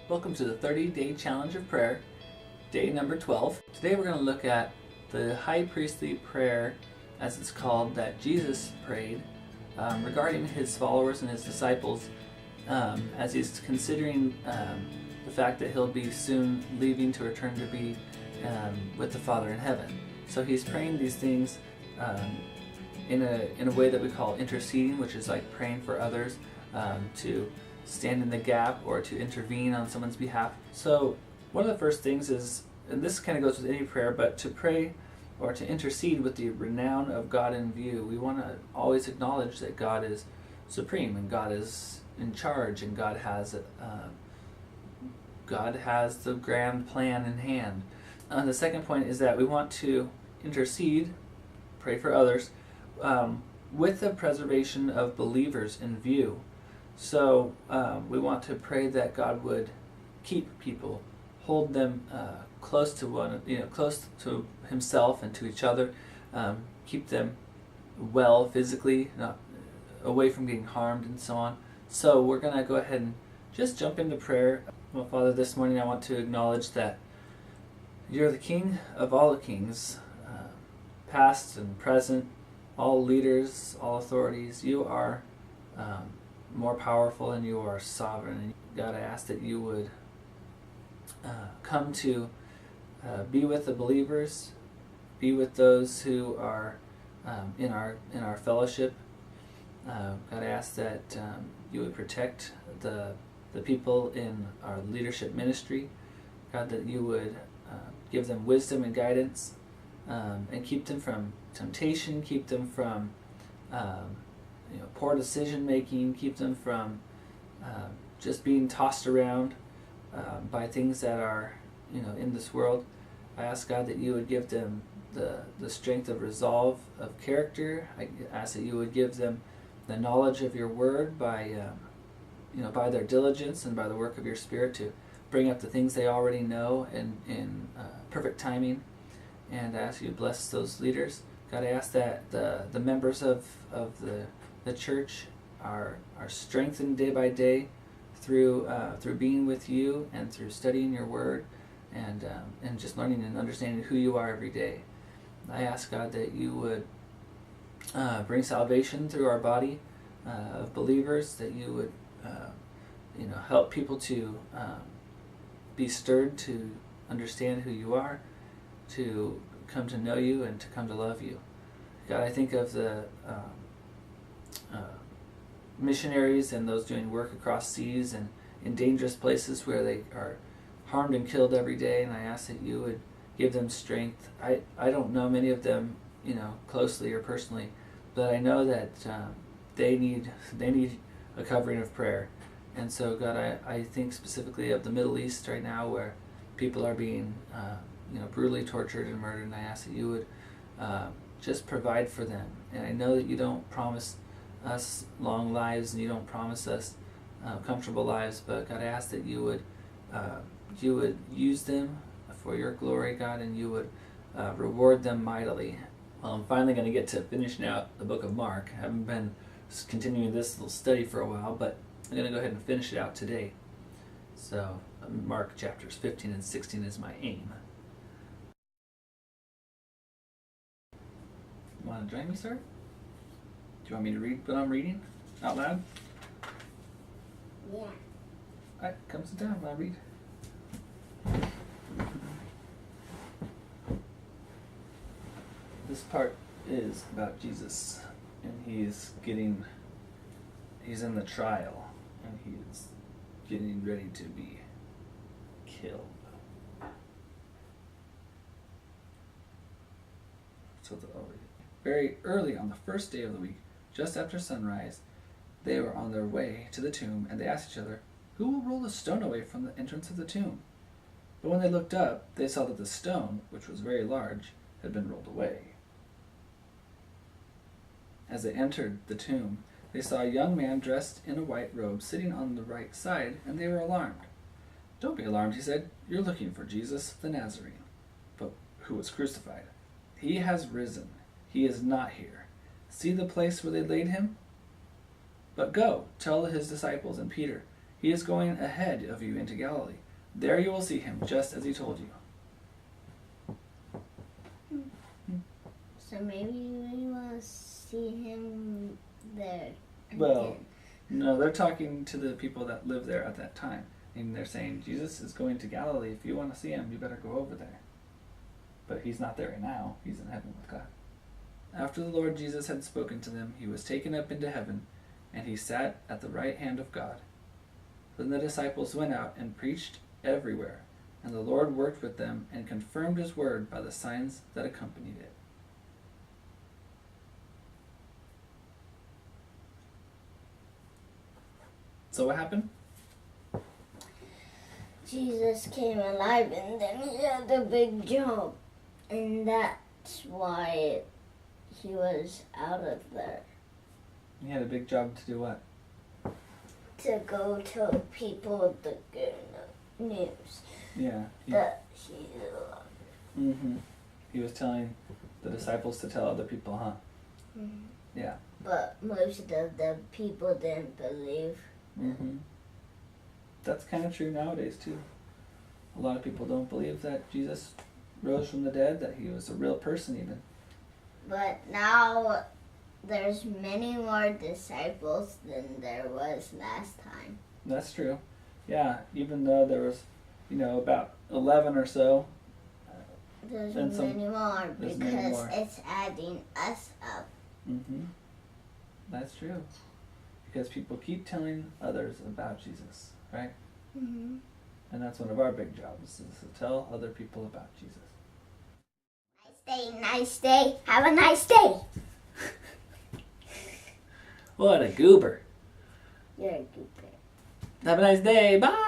Welcome to the 30-day challenge of prayer, day number 12. Today we're going to look at the high priestly prayer, as it's called, that Jesus prayed regarding his followers and his disciples as he's considering the fact that he'll be soon leaving to return to be with the Father in heaven. So he's praying these things in a way that we call interceding, which is like praying for others to stand in the gap or to intervene on someone's behalf. So one of the first things is, and this kind of goes with any prayer, but to pray or to intercede with the renown of God in view. We want to always acknowledge that God is supreme and God is in charge, and God has the grand plan in hand. The second point is that we want to intercede, pray for others, with the preservation of believers in view. So we want to pray that God would keep people, hold them close to close to Himself and to each other, keep them well physically, not away from getting harmed and so on. So we're going to go ahead and just jump into prayer. Well, Father, this morning I want to acknowledge that You're the King of all the kings, past and present, all leaders, all authorities. You are more powerful and You are sovereign. And God, I ask that You would come to be with the believers, be with those who are in our fellowship. God, I ask that You would protect the people in our leadership ministry. God, that You would give them wisdom and guidance, and keep them from temptation, keep them from poor decision making, keep them from just being tossed around by things that are in this world. I ask, God, that You would give them the strength of resolve, of character. I ask that You would give them the knowledge of Your word by by their diligence and by the work of Your Spirit to bring up the things they already know in perfect timing. And I ask You to bless those leaders. God, I ask that the members of the church are strengthened day by day through being with You and through studying Your word and just learning and understanding who You are every day. I ask, God, that You would bring salvation through our body of believers, that You would help people to be stirred to understand who You are, to come to know You and to come to love You. God, I think of the missionaries and those doing work across seas and in dangerous places where they are harmed and killed every day, and I ask that You would give them strength. I don't know many of them closely or personally, but I know that they need a covering of prayer. And so, God, I think specifically of the Middle East right now, where people are being brutally tortured and murdered, and I ask that You would just provide for them. And I know that You don't promise us long lives and You don't promise us comfortable lives, but God, I ask that You would use them for Your glory, God, and You would reward them mightily. Well, I'm finally going to get to finishing out the book of Mark. I haven't been continuing this little study for a while, but I'm going to go ahead and finish it out today. So Mark chapters 15 and 16 is my aim. You want to join me, sir? Do you want me to read what I'm reading out loud? Yeah. Alright, come sit down while I read. This part is about Jesus, and he's in the trial, and he's getting ready to be killed. So very early on the first day of the week, just after sunrise, they were on their way to the tomb, and they asked each other, "Who will roll the stone away from the entrance of the tomb?" But when they looked up, they saw that the stone, which was very large, had been rolled away. As they entered the tomb, they saw a young man dressed in a white robe sitting on the right side, and they were alarmed. "Don't be alarmed," he said. "You're looking for Jesus the Nazarene, but who was crucified. He has risen. He is not here. See the place where they laid Him? But go, tell His disciples and Peter, He is going ahead of you into Galilee. There you will see him, just as he told you. So maybe we will see him there. Well, again. no, they're talking to the people that lived there at that time. And they're saying, Jesus is going to Galilee. If you want to see him, you better go over there. But he's not there right now. He's in heaven with God. After the Lord Jesus had spoken to them, he was taken up into heaven, and he sat at the right hand of God. Then the disciples went out and preached everywhere, and the Lord worked with them and confirmed his word by the signs that accompanied it. So what happened? Jesus came alive and then he had a big job. And that's why he was out of there. He had a big job to do what? To go tell people the good news. Yeah. That he's alive. He was telling the disciples to tell other people, huh? Yeah. But most of the people didn't believe. That's kind of true nowadays too. A lot of people don't believe that Jesus rose from the dead, that he was a real person even. But now there's many more disciples than there was last time. That's true. Yeah, even though there was, about 11 or so. There's And many more there's because many more. it's adding us up. That's true. Because people keep telling others about Jesus, right? And that's one of our big jobs, is to tell other people about Jesus. Nice day. Have a nice day. What a goober. You're a goober. Have a nice day. Bye.